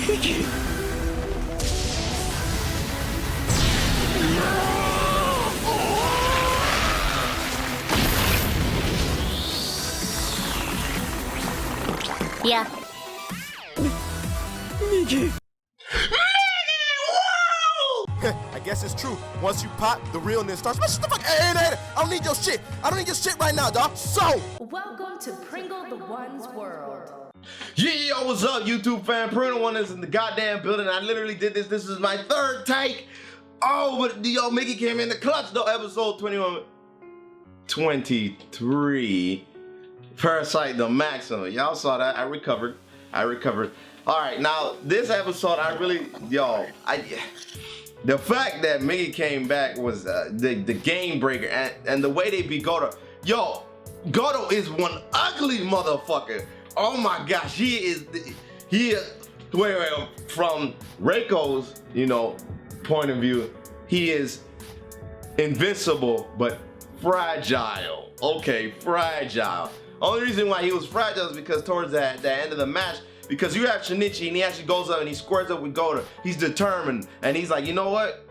Yeah. I guess it's true. Once you pop, the realness starts. Shut the fuck. Hey, I don't need your shit. I don't need your shit right now, dog. So. Welcome to PringleTheOne's world. Yeah, what's up, YouTube fan? PringleTheOne is in the goddamn building. I literally did this. This is my third take. Oh, but yo, Mickey came in the clutch though. Episode 23. Parasyte the Maxim. Y'all saw that. I recovered. All right, now this episode, I really, the fact that Mickey came back was the game breaker, and the way they beat Goto. Yo, Goto is one ugly motherfucker. Oh my gosh, he is from Reiko's, point of view, he is invincible but fragile. Okay, fragile. Only reason why he was fragile is because towards the end of the match, because you have Shinichi and he actually goes up and he squares up with Goto. He's determined and he's like, you know what?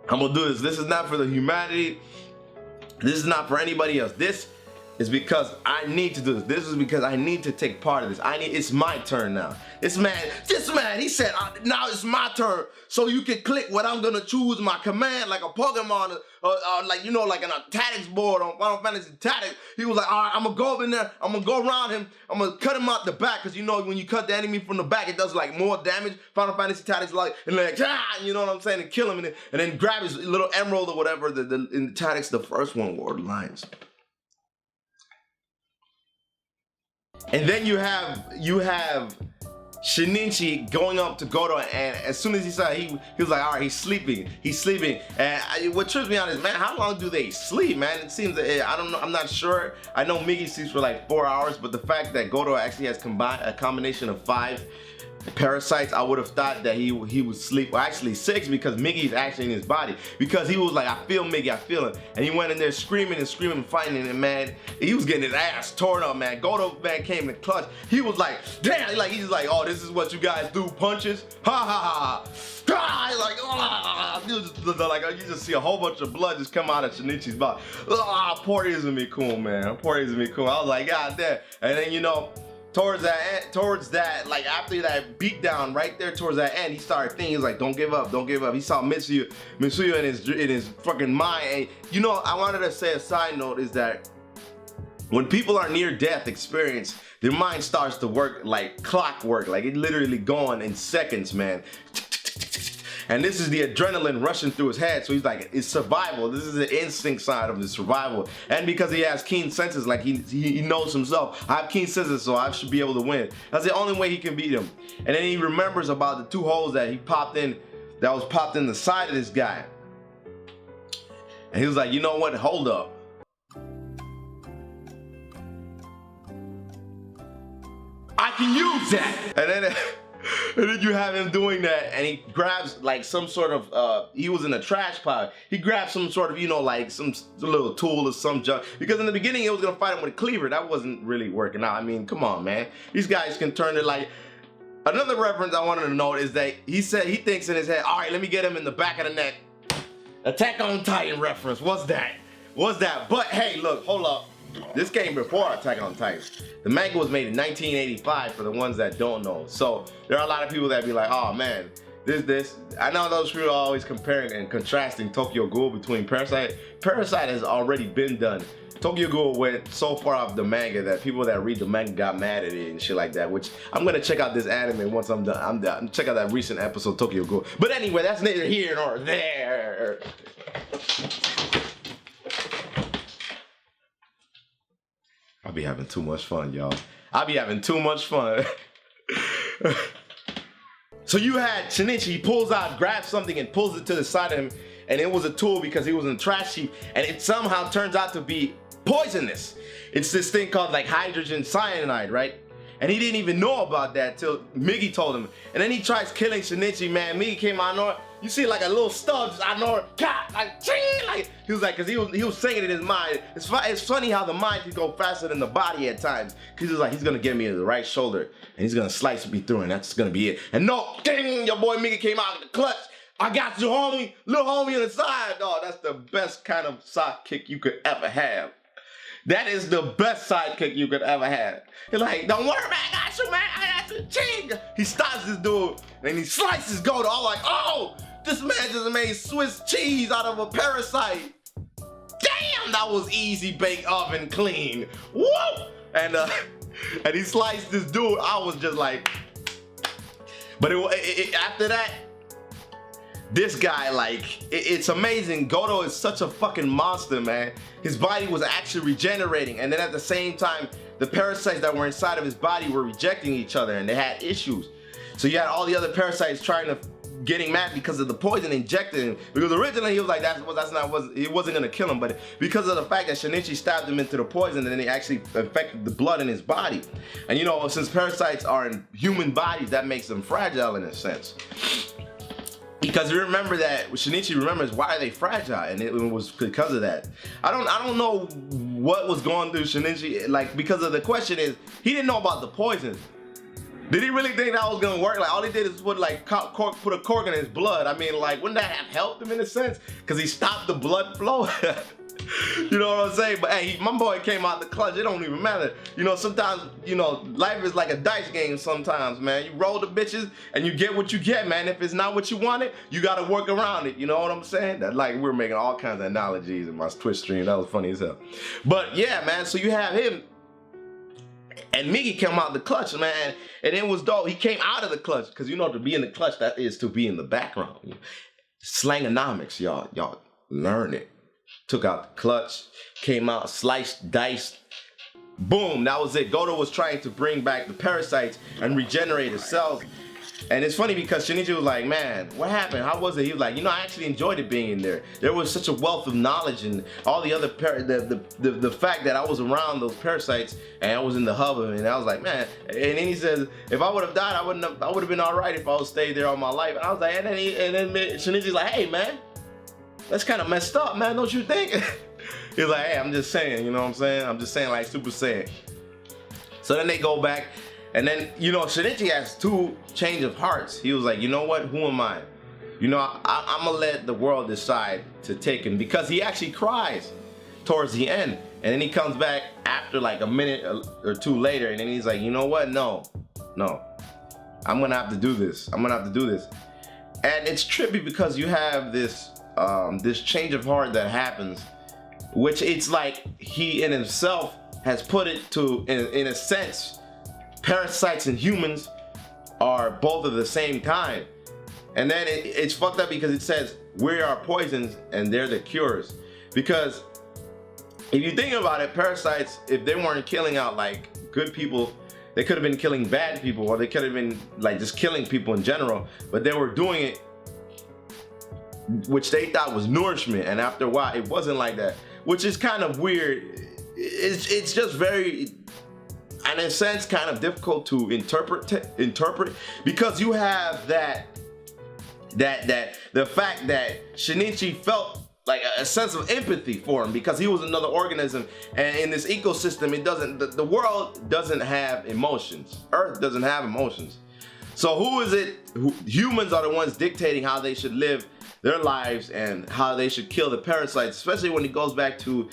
I'm gonna do this. This is not for the humanity. This is not for anybody else. This is because I need to do this. This is because I need to take part of this. it's my turn now. This man, he said, now it's my turn. So you can click what I'm gonna choose, my command, like a Pokemon, like an tactics board on Final Fantasy Tactics. He was like, all right, I'm gonna go over in there, I'm gonna go around him, I'm gonna cut him out the back, because when you cut the enemy from the back, it does like more damage. Final Fantasy Tactics and like, you know what I'm saying, and kill him, and then grab his little emerald or whatever. In the Tactics, the first one wore the lines. And then you have Shinichi going up to Goto, and as soon as he saw it, he was like, all right, he's sleeping. And what trips me out is, man, how long do they sleep, man? It seems that, I don't know, I'm not sure. I know Miggy sleeps for like 4 hours, but the fact that Goto actually has a combination of 5 parasites, I would have thought that he would sleep, well, actually 6, because Miggy's actually in his body, because he was like, I feel Miggy, I feel him, and he went in there screaming and fighting, and man, he was getting his ass torn up, man. Goto, man, came in the clutch. He was like, damn, like, he's like, oh, this is what you guys do, punches, ha ha ha, he's like, you just see a whole bunch of blood just come out of Shinichi's body. Poor Izumi-kun, man, poor Izumi-kun. I was like, god damn. And then, towards that, like after that beatdown right there towards that end, he started thinking, he was like, don't give up. He saw Mitsuya in his fucking mind. And I wanted to say a side note is that when people are near death experience, their mind starts to work like clockwork, like it literally going in seconds, man. And this is the adrenaline rushing through his head. So he's like, it's survival. This is the instinct side of the survival. And because he has keen senses, like he knows himself. I have keen senses, so I should be able to win. That's the only way he can beat him. And then he remembers about the 2 holes that he popped in, that was popped in the side of this guy. And he was like, you know what, hold up. I can use that. And then you have him doing that, and he grabs like some sort of, he was in a trash pile. He grabs some sort of, like some little tool or some junk. Because in the beginning, he was gonna fight him with a cleaver. That wasn't really working out. I mean, come on, man. These guys can turn it like. Another reference I wanted to note is that he said he thinks in his head, all right, let me get him in the back of the neck. Attack on Titan reference. What's that? But hey, look, hold up. This came before Attack on Titan. The manga was made in 1985 for the ones that don't know. So there are a lot of people that be like, oh man, this. I know those people are always comparing and contrasting Tokyo Ghoul between Parasyte. Parasyte has already been done. Tokyo Ghoul went so far off the manga that people that read the manga got mad at it and shit like that, which I'm gonna check out this anime once I'm done. Check out that recent episode, Tokyo Ghoul. But anyway, that's neither here nor there. I'll be having too much fun, y'all. I'll be having too much fun. So you had Shinichi, he pulls out, grabs something and pulls it to the side of him, and it was a tool because he was in the trash heap, and it somehow turns out to be poisonous. It's this thing called like hydrogen cyanide, right? and he didn't even know about that till Miggy told him. And then he tries killing Shinichi, man. Miggy came out of nowhere. You see like a little stub just out of nowhere, like ching, like he was like, cause he was saying it in his mind. It's funny how the mind can go faster than the body at times. Cause he was like, he's gonna get me to the right shoulder and he's gonna slice me through, and that's gonna be it. And no, ding, your boy Miggy came out in the clutch. I got you, homie, little homie on the side. Oh, that's the best kind of sidekick you could ever have. That is the best sidekick you could ever have. He's like, don't worry, man, I got you, man, I got you, ching. He stops this dude and he slices Goto. I'm like, oh, this man just made Swiss cheese out of a Parasyte. Damn, that was easy bake oven clean. Woo! And he sliced this dude. I was just like, but after that, this guy, like, it's amazing. Goto is such a fucking monster, man. His body was actually regenerating, and then at the same time, the parasites that were inside of his body were rejecting each other, and they had issues. So you had all the other parasites trying to getting mad because of the poison injected him. Because originally he was like, it wasn't gonna kill him, but because of the fact that Shinichi stabbed him into the poison, and then it actually affected the blood in his body. And you know, since parasites are in human bodies, that makes them fragile in a sense. Because you remember that Shinichi remembers why are they fragile, and it was because of that. I don't know what was going through Shinichi, like, because of the question is he didn't know about the poison. Did he really think that was gonna work? Like, all he did is put a cork in his blood. I mean, like, wouldn't that have helped him in a sense? Because he stopped the blood flow. You know what I'm saying? But hey, my boy came out the clutch. It don't even matter. You know, sometimes, you know, life is like a dice game sometimes, man. You roll the bitches and you get what you get, man. If it's not what you wanted, you gotta work around it. You know what I'm saying? That, like, we're making all kinds of analogies in my Twitch stream. That was funny as hell. But yeah, man, so you have him. And Miggy came out the clutch, man, and it was dope. He came out of the clutch, because you know, to be in the clutch, that is to be in the background. Slangonomics, y'all learn it. Took out the clutch, came out, sliced, diced, boom, that was it. Goto was trying to bring back the parasites and regenerate his cells. And it's funny because Shinichi was like, man, what happened? How was it? He was like, you know, I actually enjoyed it being in there. There was such a wealth of knowledge and all the other, the fact that I was around those parasites and I was in the hub of it, and I was like, man. And then he says, if I would have died, I would have been all right if I would stayed there all my life. And I was like, and then Shinichi's like, hey, man, that's kind of messed up, man, don't you think? He's like, hey, I'm just saying, you know what I'm saying? I'm just saying, like Super Saiyan. So then they go back. And then, you know, Shinichi has two change of hearts. He was like, you know what, who am I? You know, I'm gonna let the world decide to take him, because he actually cries towards the end. And then he comes back after like a minute or two later, and then he's like, you know what, no, I'm gonna have to do this. I'm gonna have to do this. And it's trippy because you have this, this change of heart that happens, which it's like he in himself has put it to, in a sense, parasites and humans are both of the same kind. And then it's fucked up because it says we are poisons and they're the cures. Because if you think about it, parasites, if they weren't killing out like good people, they could have been killing bad people, or they could have been like just killing people in general. But they were doing it, which they thought was nourishment, and after a while it wasn't like that, which is kind of weird. It's just very, and in a sense, kind of difficult to interpret, because you have that the fact that Shinichi felt like a sense of empathy for him, because he was another organism, and in this ecosystem, it doesn't, the world doesn't have emotions. Earth doesn't have emotions. So who is it? Humans are the ones dictating how they should live their lives and how they should kill the parasites, especially when it goes back to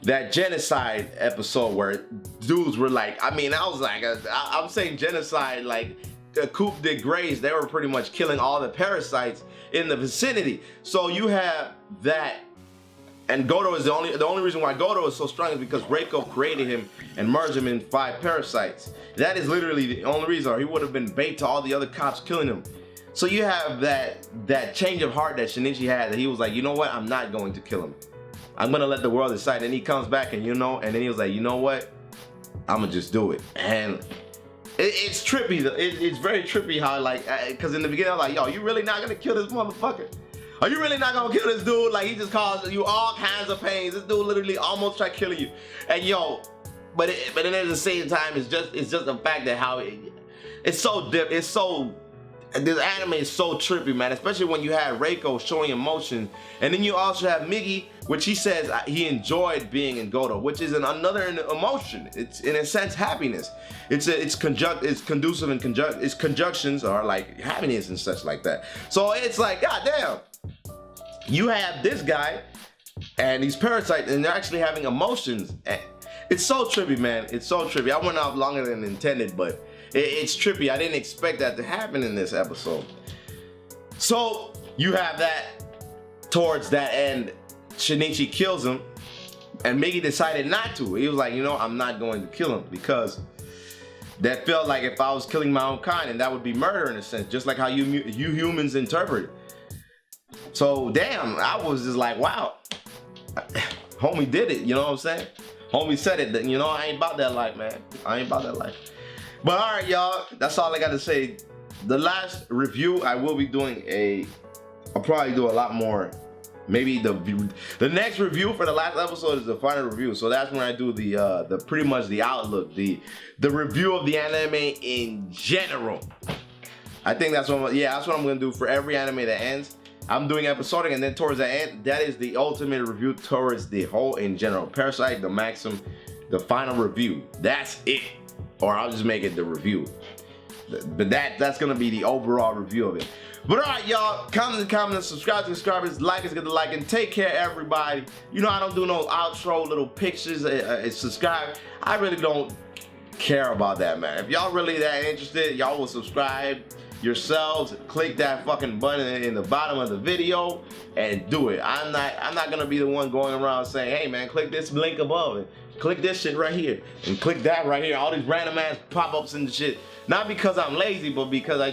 that genocide episode where dudes were like, I mean, I was like, I'm saying genocide like a coup de grace. They were pretty much killing all the parasites in the vicinity. So you have that, and Goto is the only reason why Goto is so strong is because Reiko created him and merged him in 5 parasites. That is literally the only reason, or he would have been bait to all the other cops killing him. So you have that change of heart that Shinichi had, that he was like, you know what, I'm not going to kill him. I'm gonna let the world decide. And he comes back, and you know, and then he was like, you know what, I'm gonna just do it. And it's trippy. It's very trippy how, like, because in the beginning I was like, yo, you really not gonna kill this motherfucker? Are you really not gonna kill this dude? Like, he just caused you all kinds of pains. This dude literally almost tried killing you. And yo, but then at the same time, it's just the fact that how it's so this anime is so trippy, man, especially when you have Reiko showing emotion, and then you also have Migi, which he says he enjoyed being in Goto, which is another emotion. It's in a sense happiness. It's conducive and conjunctions are like happiness and such like that. So it's like, goddamn, you have this guy and these parasites, and they're actually having emotions. It's so trippy, man. It's so trippy. I went off longer than intended, but it's trippy. I didn't expect that to happen in this episode. So you have that towards that end, Shinichi kills him, and Migi decided not to. He was like, you know, I'm not going to kill him, because that felt like if I was killing my own kind, and that would be murder in a sense, just like how you humans interpret it. So damn, I was just like, wow, homie did it, you know what I'm saying? Homie said it, you know, I ain't about that life, man. I ain't about that life. But all right, y'all, that's all I got to say. The last review, I will be doing I'll probably do a lot more. Maybe the next review for the last episode is the final review. So that's when I do the pretty much the outlook, the review of the anime in general. I think that's what that's what I'm gonna do for every anime that ends. I'm doing episodic, and then towards the end, that is the ultimate review towards the whole in general. Parasyte, the Maxim, the final review. That's it. Or I'll just make it the review. But that's gonna be the overall review of it. But all right, y'all, comment, subscribe to the subscribers, like us, get the like, and take care, everybody. You know I don't do no outro, little pictures, subscribe. I really don't care about that, man. If y'all really that interested, y'all will subscribe yourselves. Click that fucking button in the bottom of the video and do it. I'm not gonna be the one going around saying, hey man, click this link above and click this shit right here and click that right here. All these random ass pop-ups and shit. Not because I'm lazy, but because I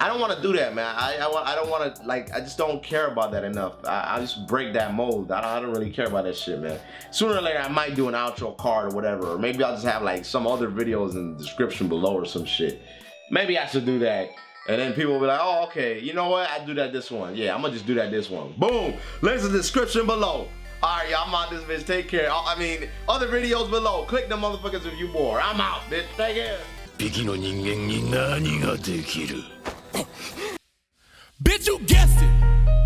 don't want to do that, man. I don't want to, like, I just don't care about that enough. I just break that mold. I don't really care about that shit, man. Sooner or later, I might do an outro card or whatever, or maybe I'll just have like some other videos in the description below or some shit. Maybe I should do that. And then people will be like, oh, okay, you know what? I do that this one. Yeah, I'm gonna just do that this one. Boom! Links in the description below. Alright, y'all, I'm out this bitch. Take care. I mean, other videos below. Click them motherfuckers if you more. I'm out, bitch. Take care. Bitch, you guessed it.